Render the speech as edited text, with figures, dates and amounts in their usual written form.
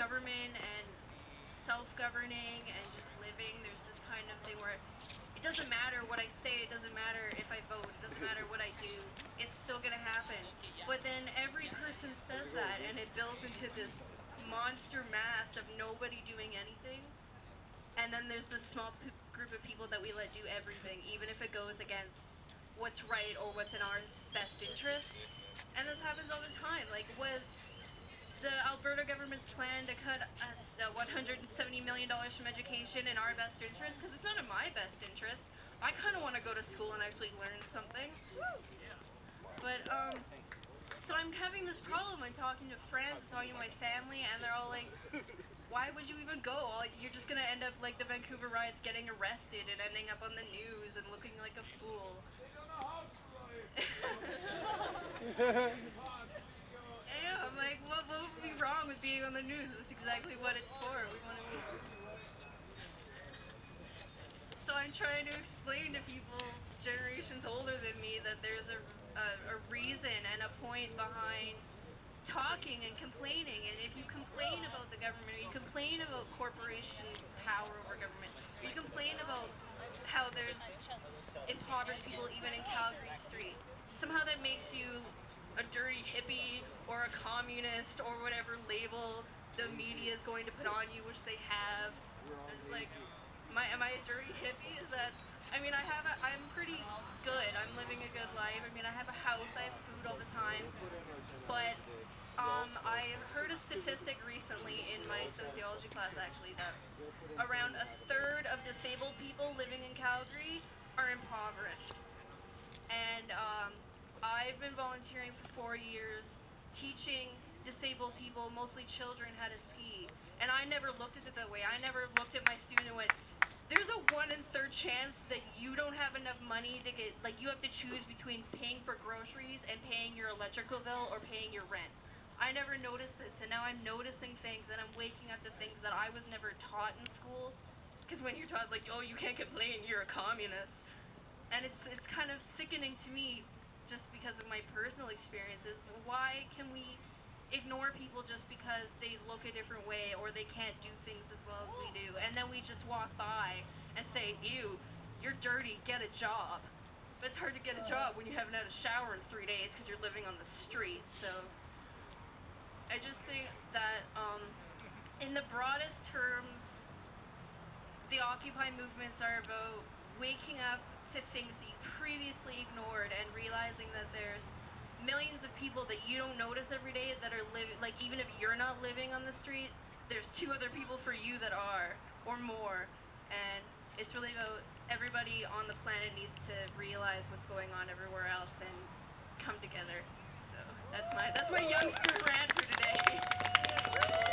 government and self-governing and just living, there's this kind of thing where it doesn't matter what I say, it doesn't matter if I vote, it doesn't matter what I do, it's still gonna happen. But then every person says that, and it builds into this monster mass of nobody doing anything. And then there's this small group of people that we let do everything, even if it goes against what's right or what's in our best interest. And this happens all the time. Like, was the Alberta government's plan to cut us $170 million from education in our best interest? Because it's not in my best interest. I kind of want to go to school and actually learn something. But, so I'm having this problem. I'm talking to friends, talking to my family, and they're all like, why would you even go? You're just going to end up like the Vancouver riots, getting arrested and ending up on the news and looking like a fool. Yeah, I'm like, what would be wrong with being on the news? That's exactly what it's for. We want to be. So I'm trying to explain to people generations older than me that there's a reason and a point behind talking and complaining. And if you complain about the government, or you complain about corporation power over government, or you complain about how there's impoverished people even in Calgary streets, somehow that makes you a dirty hippie or a communist or whatever label the media is going to put on you, which they have. It's like, am I a dirty hippie? Is that? I mean, I'm pretty good. I'm living a good life. I mean, I have a house. I have food all the time. But I heard a statistic recently in my sociology class, actually, that around a third of disabled people living in Calgary are impoverished. And I've been volunteering for 4 years, teaching disabled people, mostly children, how to ski. And I never looked at it that way. I never looked at my student and went, there's a 1 in 3 chance that you don't have enough money to get, like, you have to choose between paying for groceries and paying your electrical bill or paying your rent. I never noticed this, and now I'm noticing things, and I'm waking up to things that I was never taught in school. Because when you're taught, like, oh, you can't complain, you're a communist. And it's kind of sickening to me, just because of my personal experiences. Why can we ignore people just because they look a different way or they can't do things as well as we do, and then we just walk by and say, ew, you're dirty, get a job. But it's hard to get a job when you haven't had a shower in 3 days because you're living on the street. So I just think that in the broadest terms, the Occupy movements are about waking up to things that you previously ignored and realizing that there's millions of people that you don't notice every day that are living, like, even if you're not living on the street, there's 2 other people for you that are, or more. And it's really about everybody on the planet needs to realize what's going on everywhere else and come together. So that's my youngster rant for today.